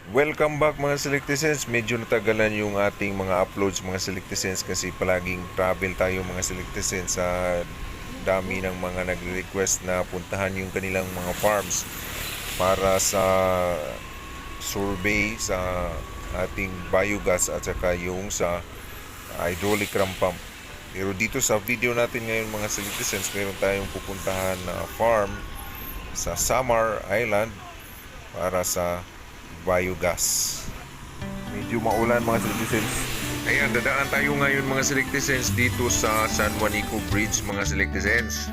Welcome back mga Selecticens. Medyo natagalan yung ating mga uploads mga Selecticens kasi palaging travel tayo mga Selecticens sa dami ng mga nagre-request na puntahan yung kanilang mga farms para sa survey sa ating biogas at saka yung sa hydraulic ram pump. Pero dito sa video natin ngayon mga Selecticens, meron tayong pupuntahan na farm sa Samar Island para sa biogas. Medyo maulan mga Selecticens. Ayan, dadaan tayo ngayon mga Selecticens dito sa Juanico Bridge mga Selecticens.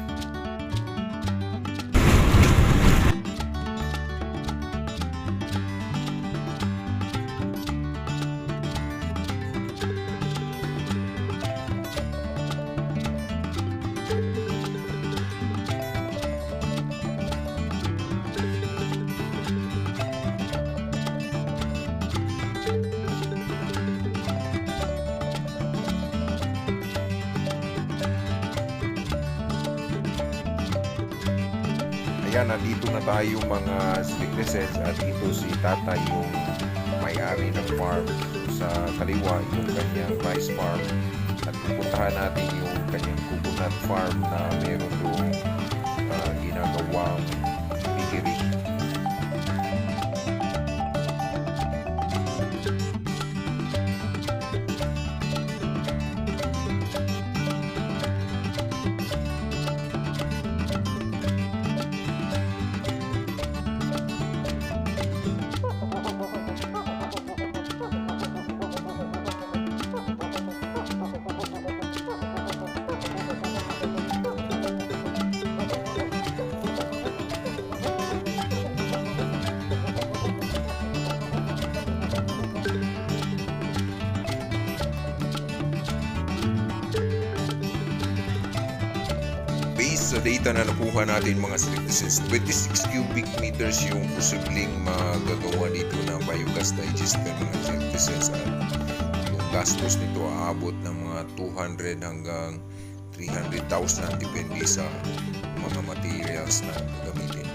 Ayan, nandito na tayo mga Selecticens at ito si Tata yung may-ari ng farm. Sa kaliwa yung kanyang rice farm at pupuntahan natin yung kanyang coconut farm na meron doon ginagawang piggery. Based sa data na nakuha natin mga Selecticens, 26 cubic meters yung posibleng magagawa dito ng biogas digester mga Selecticens at yung gastos nito aabot ng mga 200 hanggang 300,000 depende sa mga materials na gagamitin.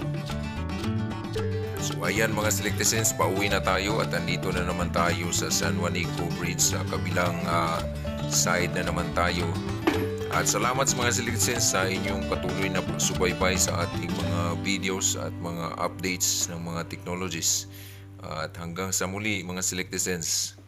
So ayan mga Selecticens, pauwi na tayo at andito na naman tayo sa San Juanico Bridge, sa kabilang side na naman tayo. At salamat sa mga Selecticens sa inyong patuloy na pagsubaybay sa ating mga videos at mga updates ng mga technologies. At hanggang sa muli mga Selecticens.